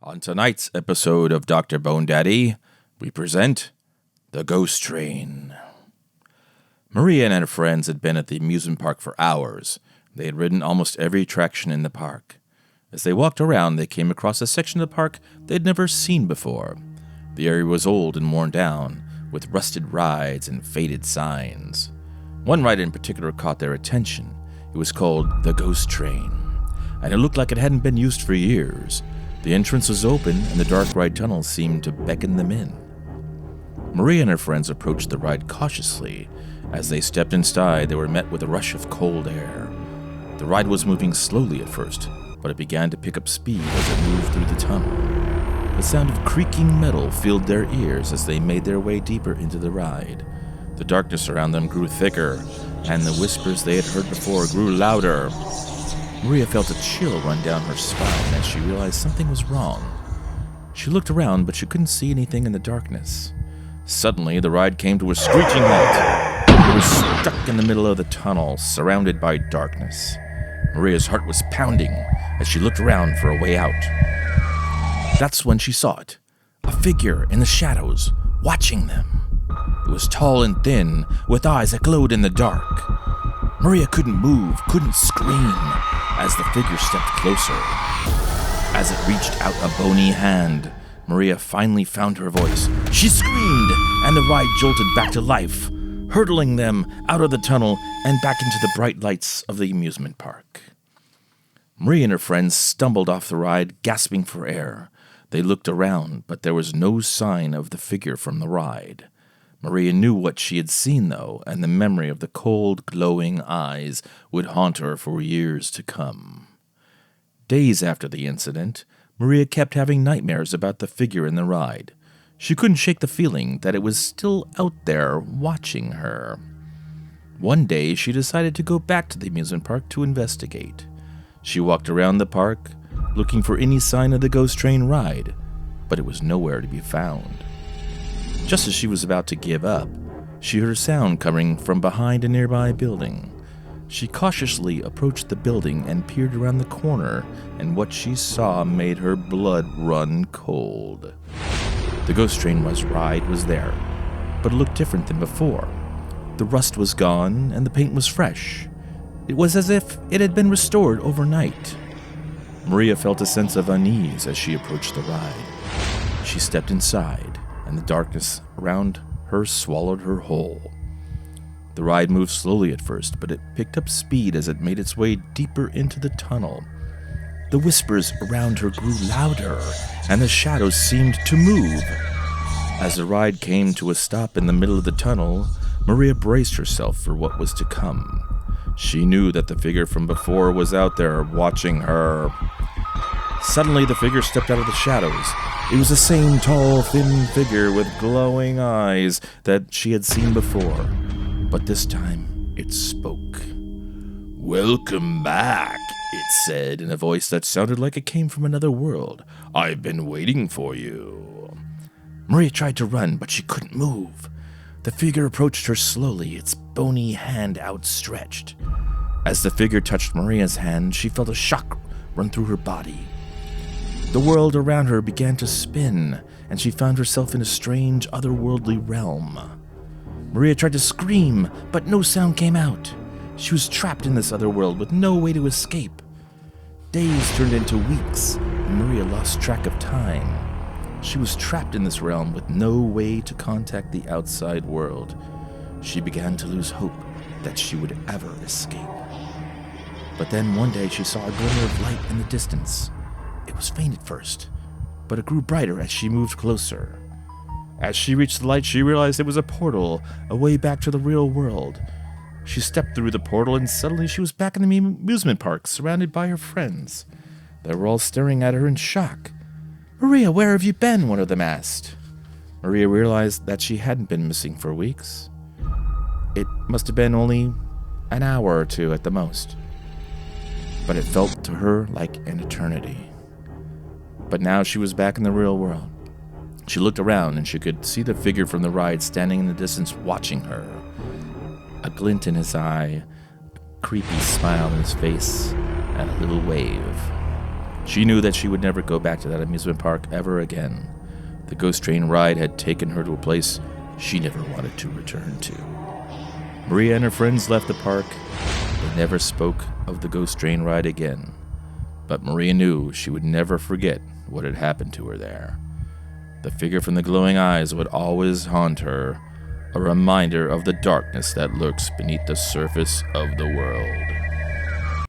On tonight's episode of Dr. Bone Daddy, we present The Ghost Train. Maria and her friends had been at the amusement park for hours. They had ridden almost every attraction in the park. As they walked around, they came across a section of the park they'd never seen before. The area was old and worn down, with rusted rides and faded signs. One ride in particular caught their attention. It was called The Ghost Train, and it looked like it hadn't been used for years. The entrance was open, and the dark ride tunnel seemed to beckon them in. Maria and her friends approached the ride cautiously. As they stepped inside, they were met with a rush of cold air. The ride was moving slowly at first, but it began to pick up speed as it moved through the tunnel. The sound of creaking metal filled their ears as they made their way deeper into the ride. The darkness around them grew thicker, and the whispers they had heard before grew louder. Maria felt a chill run down her spine as she realized something was wrong. She looked around, but she couldn't see anything in the darkness. Suddenly, the ride came to a screeching halt. It was stuck in the middle of the tunnel, surrounded by darkness. Maria's heart was pounding as she looked around for a way out. That's when she saw it, a figure in the shadows, watching them. It was tall and thin, with eyes that glowed in the dark. Maria couldn't move, couldn't scream, as the figure stepped closer. As it reached out a bony hand, Maria finally found her voice. She screamed, and the ride jolted back to life, hurtling them out of the tunnel and back into the bright lights of the amusement park. Maria and her friends stumbled off the ride, gasping for air. They looked around, but there was no sign of the figure from the ride. Maria knew what she had seen, though, and the memory of the cold, glowing eyes would haunt her for years to come. Days after the incident, Maria kept having nightmares about the figure in the ride. She couldn't shake the feeling that it was still out there watching her. One day, she decided to go back to the amusement park to investigate. She walked around the park, looking for any sign of the ghost train ride, but it was nowhere to be found. Just as she was about to give up, she heard a sound coming from behind a nearby building. She cautiously approached the building and peered around the corner, and what she saw made her blood run cold. The ghost train ride was there, but it looked different than before. The rust was gone, and the paint was fresh. It was as if it had been restored overnight. Maria felt a sense of unease as she approached the ride. She stepped inside, and the darkness around her swallowed her whole. The ride moved slowly at first, but it picked up speed as it made its way deeper into the tunnel. The whispers around her grew louder, and the shadows seemed to move. As the ride came to a stop in the middle of the tunnel, Maria braced herself for what was to come. She knew that the figure from before was out there watching her. Suddenly, the figure stepped out of the shadows. It was the same tall, thin figure with glowing eyes that she had seen before. But this time, it spoke. "Welcome back," it said in a voice that sounded like it came from another world. "I've been waiting for you." Maria tried to run, but she couldn't move. The figure approached her slowly, its bony hand outstretched. As the figure touched Maria's hand, she felt a shock run through her body. The world around her began to spin, and she found herself in a strange, otherworldly realm. Maria tried to scream, but no sound came out. She was trapped in this other world with no way to escape. Days turned into weeks, and Maria lost track of time. She was trapped in this realm with no way to contact the outside world. She began to lose hope that she would ever escape. But then one day she saw a glimmer of light in the distance. It was faint at first, but it grew brighter as she moved closer. As she reached the light, she realized it was a portal, a way back to the real world. She stepped through the portal, and suddenly she was back in the amusement park, surrounded by her friends. They were all staring at her in shock. "Maria, where have you been?" one of them asked. Maria realized that she hadn't been missing for weeks. It must have been only an hour or two at the most. But it felt to her like an eternity. But now she was back in the real world. She looked around and she could see the figure from the ride standing in the distance watching her. A glint in his eye, a creepy smile on his face, and a little wave. She knew that she would never go back to that amusement park ever again. The ghost train ride had taken her to a place she never wanted to return to. Maria and her friends left the park. They never spoke of the ghost train ride again. But Maria knew she would never forget what had happened to her there. The figure from the glowing eyes would always haunt her, a reminder of the darkness that lurks beneath the surface of the world.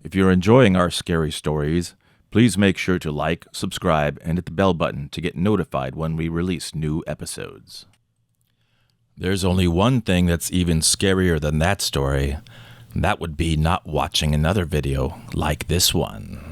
If you're enjoying our scary stories, please make sure to like, subscribe, and hit the bell button to get notified when we release new episodes. There's only one thing that's even scarier than that story. That would be not watching another video like this one.